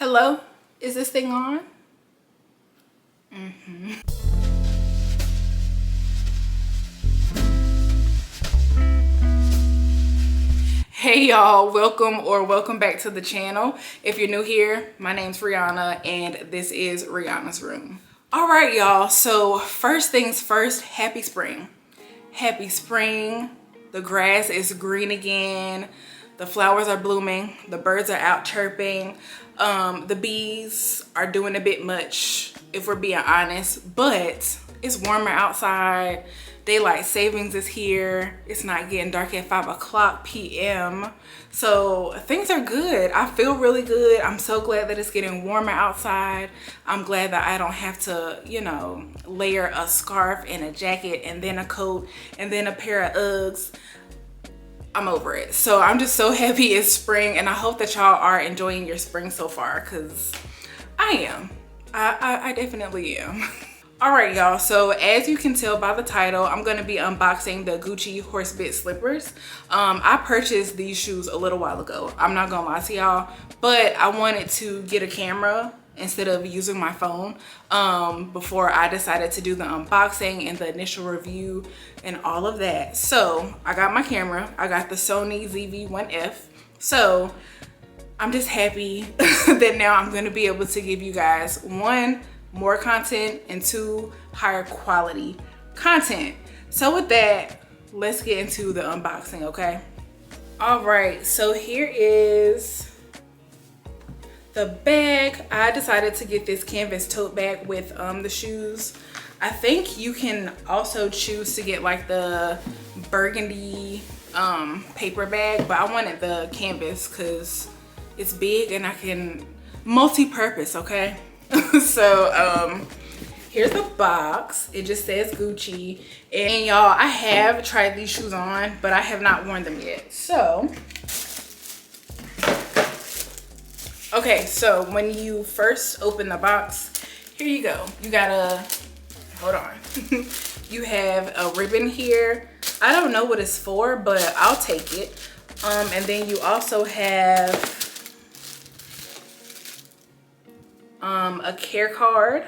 Hello? Is this thing on? Hey y'all, welcome back to the channel. If you're new here, my name's Reyona and this is Reyona's Room. All right, y'all, so first things first, happy spring. Happy spring. The grass is green again. The flowers are blooming. The birds are out chirping. The bees are doing a bit much, if we're being honest, but it's warmer outside. Daylight savings is here. It's not getting dark at 5 p.m. So things are good. I feel really good. I'm so glad that it's getting warmer outside. I'm glad that I don't have to, you know, layer a scarf and a jacket and then a coat and then a pair of Uggs. I'm over it. So I'm just so happy it's spring, and I hope that y'all are enjoying your spring so far, because I am. I definitely am. All right, y'all, so as you can tell by the title, I'm going to be unboxing the Gucci Horsebit Slippers. I purchased these shoes a little while ago. I'm not gonna lie to y'all, but I wanted to get a camera instead of using my phone before I decided to do the unboxing and the initial review and all of that. So I got my camera. I got the Sony ZV-1F. So I'm just happy that now I'm going to be able to give you guys, one, more content, and two, higher quality content. So with that, let's get into the unboxing, okay? All right, so here is the bag. I decided to get this canvas tote bag with the shoes. I think you can also choose to get like the burgundy paper bag, but I wanted the canvas because it's big and I can multi-purpose, okay? So here's the box. It just says Gucci, and y'all, I have tried these shoes on, but I have not worn them yet. So okay, so when you first open the box, here you go. You gotta, hold on. You have a ribbon here. I don't know what it's for, but I'll take it. And then you also have a care card.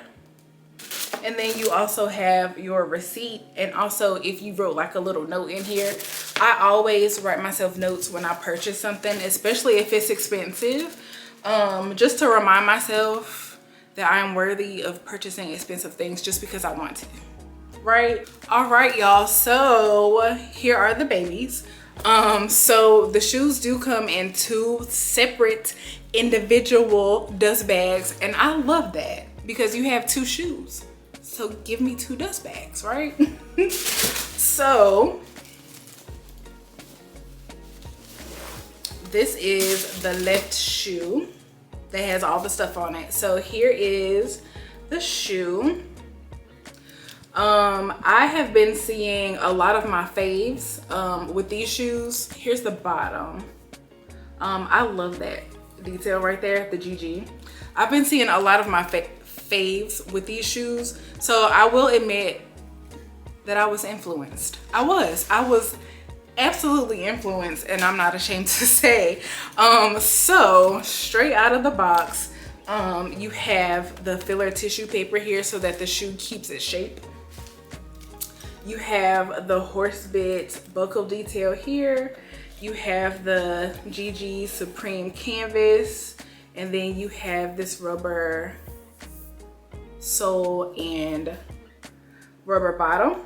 And then you also have your receipt. And also, if you wrote like a little note in here, I always write myself notes when I purchase something, especially if it's expensive. Just to remind myself that I am worthy of purchasing expensive things just because I want to, right? All right, y'all, so here are the babies. So the shoes do come in two separate individual dust bags, and I love that because you have two shoes. So give me two dust bags, right? So this is the left shoe that has all the stuff on it. So here is the shoe. I have been seeing a lot of my faves with these shoes. Here's the bottom. I love that detail right there, the GG. I've been seeing a lot of my faves with these shoes. So I will admit that I was influenced. I was absolutely influenced, and I'm not ashamed to say. So straight out of the box, you have the filler tissue paper here so that the shoe keeps its shape. You have the Horsebit buckle detail here. You have the GG Supreme canvas, and then you have this rubber sole and rubber bottom.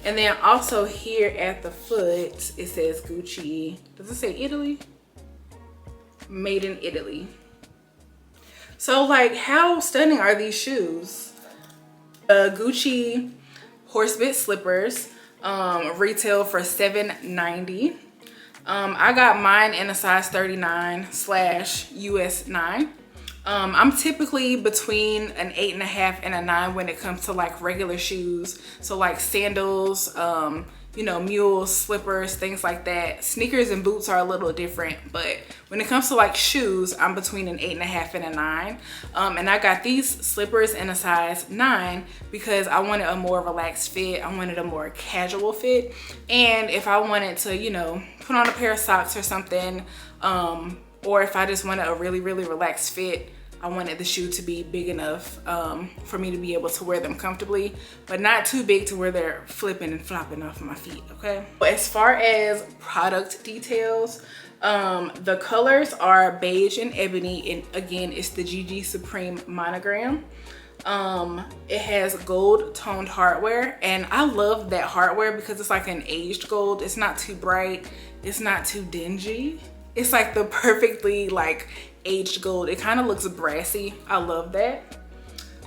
And then also here at the foot, it says Gucci. Does it say Italy? Made in Italy. So like, how stunning are these shoes? Gucci Horsebit Slippers retail for $7.90. I got mine in a size 39/US 9. I'm typically between an 8.5 and a 9 when it comes to like regular shoes. So like sandals, you know, mules, slippers, things like that. Sneakers and boots are a little different, but when it comes to like shoes, I'm between an 8.5 and a 9. And I got these slippers in a size 9 because I wanted a more relaxed fit. I wanted a more casual fit. And if I wanted to, you know, put on a pair of socks or something, or if I just wanted a really relaxed fit, I wanted the shoe to be big enough for me to be able to wear them comfortably, but not too big to where they're flipping and flopping off of my feet, okay? As far as product details, the colors are beige and ebony, and again, it's the GG Supreme monogram. It has gold toned hardware, and I love that hardware because it's like an aged gold. It's not too bright, it's not too dingy. It's like the perfectly like aged gold. It kind of looks brassy. I love that.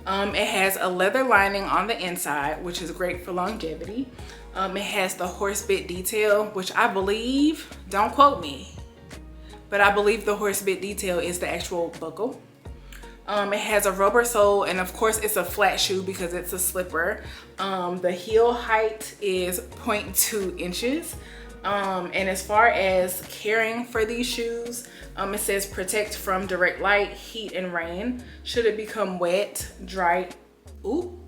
It has a leather lining on the inside, which is great for longevity. It has the horsebit detail, which I believe, don't quote me, but I believe the horsebit detail is the actual buckle. It has a rubber sole, and of course it's a flat shoe because it's a slipper. The heel height is 0.2 inches. And as far as caring for these shoes, it says protect from direct light, heat, and rain. Should it become wet, dry, ooh.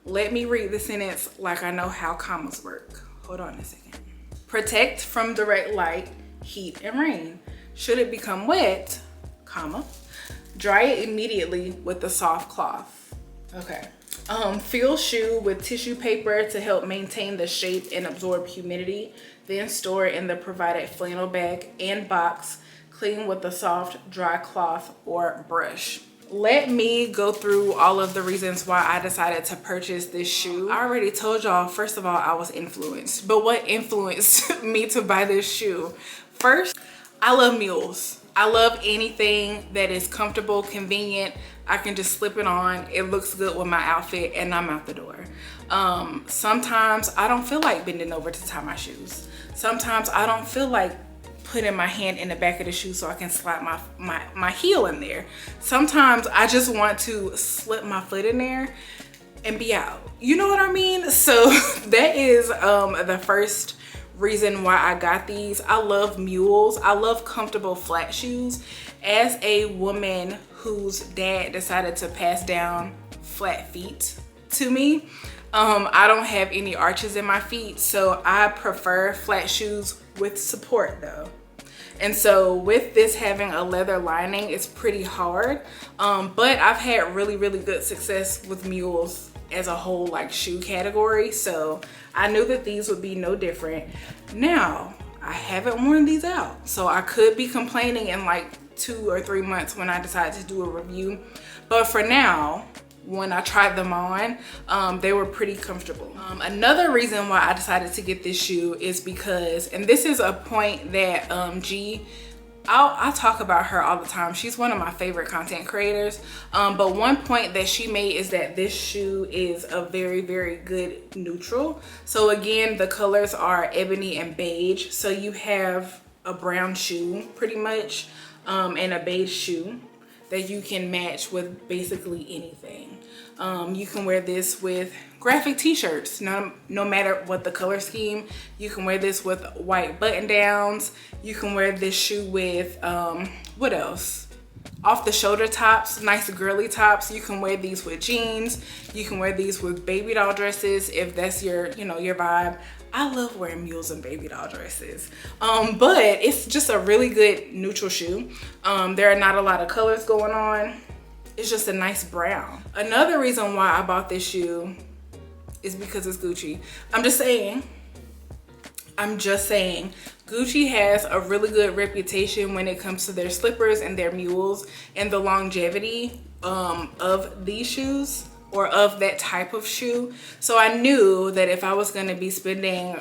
Let me read the sentence like I know how commas work. Hold on a second. Protect from direct light, heat, and rain. Should it become wet, comma, dry it immediately with a soft cloth. Okay. Fill shoe with tissue paper to help maintain the shape and absorb humidity. Then store in the provided flannel bag and box. Clean with a soft, dry cloth or brush. Let me go through all of the reasons why I decided to purchase this shoe. I already told y'all, first of all, I was influenced. But what influenced me to buy this shoe? First, I love mules. I love anything that is comfortable, convenient. I can just slip it on. It looks good with my outfit and I'm out the door. Sometimes I don't feel like bending over to tie my shoes. Sometimes I don't feel like putting my hand in the back of the shoe so I can slide my heel in there. Sometimes I just want to slip my foot in there and be out. You know what I mean? So that is the first reason why I got these. I love mules. I love comfortable flat shoes. As a woman whose dad decided to pass down flat feet to me, I don't have any arches in my feet, so I prefer flat shoes with support though. And so with this having a leather lining, it's pretty hard, but I've had really good success with mules as a whole like shoe category, so I knew that these would be no different. Now I haven't worn these out, so I could be complaining in like 2 or 3 months when I decide to do a review, but for now, when I tried them on, they were pretty comfortable. Another reason why I decided to get this shoe is because, and this is a point that I'll talk about her all the time. She's one of my favorite content creators. But one point that she made is that this shoe is a very good neutral. So again, the colors are ebony and beige. So you have a brown shoe pretty much, and a beige shoe that you can match with basically anything. You can wear this with graphic t-shirts, no matter what the color scheme. You can wear this with white button downs. You can wear this shoe with, what else? Off the shoulder tops, nice girly tops. You can wear these with jeans. You can wear these with baby doll dresses if that's your, your vibe. I love wearing mules and baby doll dresses. But it's just a really good neutral shoe. There are not a lot of colors going on. It's just a nice brown. Another reason why I bought this shoe is because it's Gucci. I'm just saying, Gucci has a really good reputation when it comes to their slippers and their mules and the longevity of these shoes, or of that type of shoe. So I knew that if I was gonna be spending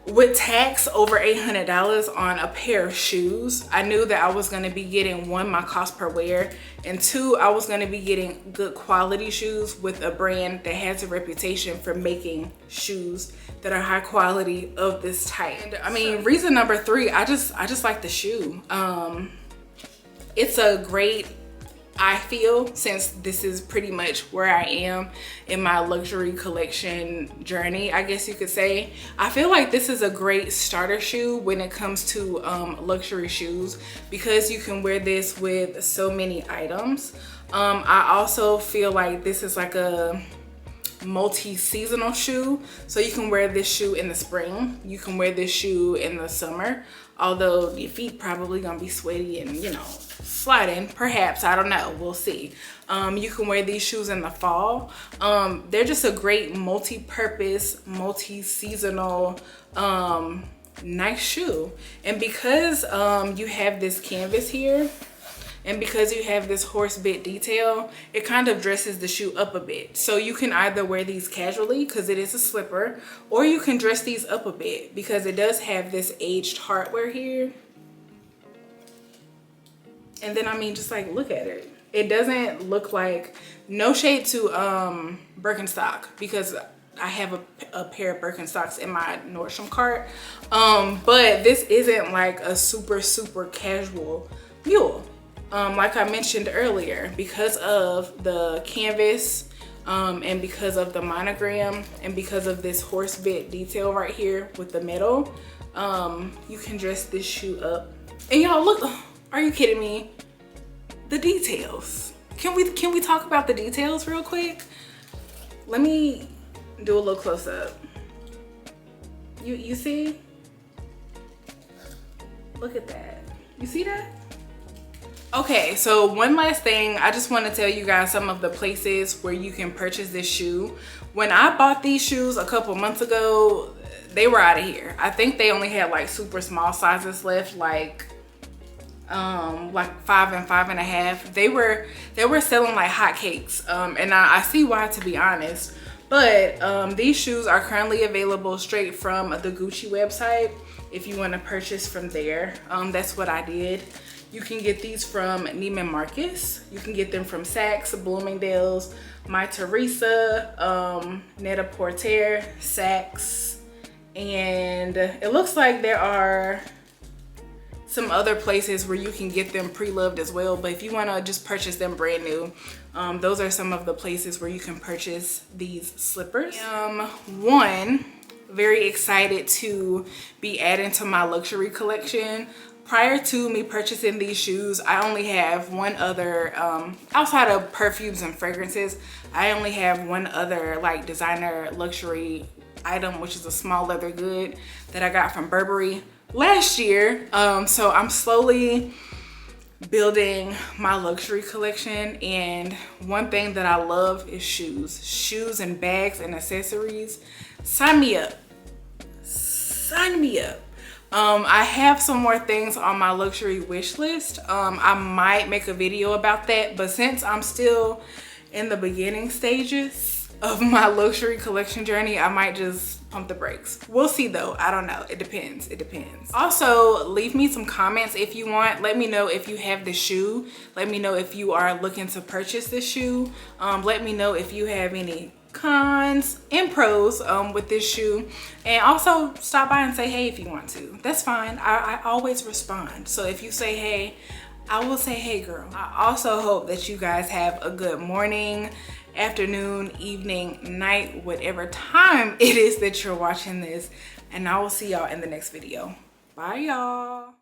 with tax over $800 on a pair of shoes, I knew that I was gonna be getting, one, my cost per wear, and two, I was gonna be getting good quality shoes with a brand that has a reputation for making shoes that are high quality of this type. And I mean, reason number 3, I just like the shoe. It's a great, I feel, since this is pretty much where I am in my luxury collection journey, I guess you could say, I feel like this is a great starter shoe when it comes to luxury shoes, because you can wear this with so many items. I also feel like this is like a multi-seasonal shoe, so you can wear this shoe in the spring, you can wear this shoe in the summer, although your feet probably gonna be sweaty and, you know, sliding, perhaps, I don't know, we'll see. You can wear these shoes in the fall. They're just a great multi-purpose, multi-seasonal, nice shoe. And because you have this canvas here, and because you have this horsebit detail, it kind of dresses the shoe up a bit. So you can either wear these casually because it is a slipper, or you can dress these up a bit because it does have this aged hardware here. And then, I mean, just like, look at it. It doesn't look like, no shade to Birkenstock, because I have a pair of Birkenstocks in my Nordstrom cart. But this isn't like a super casual mule. Like I mentioned earlier, because of the canvas and because of the monogram and because of this horsebit detail right here with the metal, you can dress this shoe up. And y'all, look, are you kidding me? The details. Can we talk about the details real quick? Let me do a little close up. You see? Look at that. You see that? Okay, so one last thing, I just want to tell you guys some of the places where you can purchase this shoe. When I bought these shoes a couple months ago, they were out of here. I think they only had like super small sizes left, like 5 and 5.5. They were selling like hotcakes, and I see why, to be honest. But these shoes are currently available straight from the Gucci website. If you want to purchase from there, that's what I did. You can get these from Neiman Marcus. You can get them from Saks, Bloomingdale's, My Teresa, Net-a-Porter, Saks, and it looks like there are some other places where you can get them pre-loved as well. But if you want to just purchase them brand new, those are some of the places where you can purchase these slippers. One, very excited to be adding to my luxury collection. Prior to me purchasing these shoes, I only have one other, outside of perfumes and fragrances, I only have one other like designer luxury item, which is a small leather good that I got from Burberry last year. So I'm slowly building my luxury collection, and one thing that I love is shoes and bags and accessories. Sign me up. Sign me up. I have some more things on my luxury wish list. I might make a video about that, but since I'm still in the beginning stages of my luxury collection journey, I might just pump the brakes. We'll see though, I don't know, it depends. Also, leave me some comments if you want. Let me know if you have this shoe. Let me know if you are looking to purchase this shoe. Let me know if you have any cons and pros with this shoe, and also stop by and say hey if you want to. That's fine. I always respond, so if you say hey, I will say hey girl. I also hope that you guys have a good morning, afternoon, evening, night, whatever time it is that you're watching this, and I will see y'all in the next video. Bye y'all.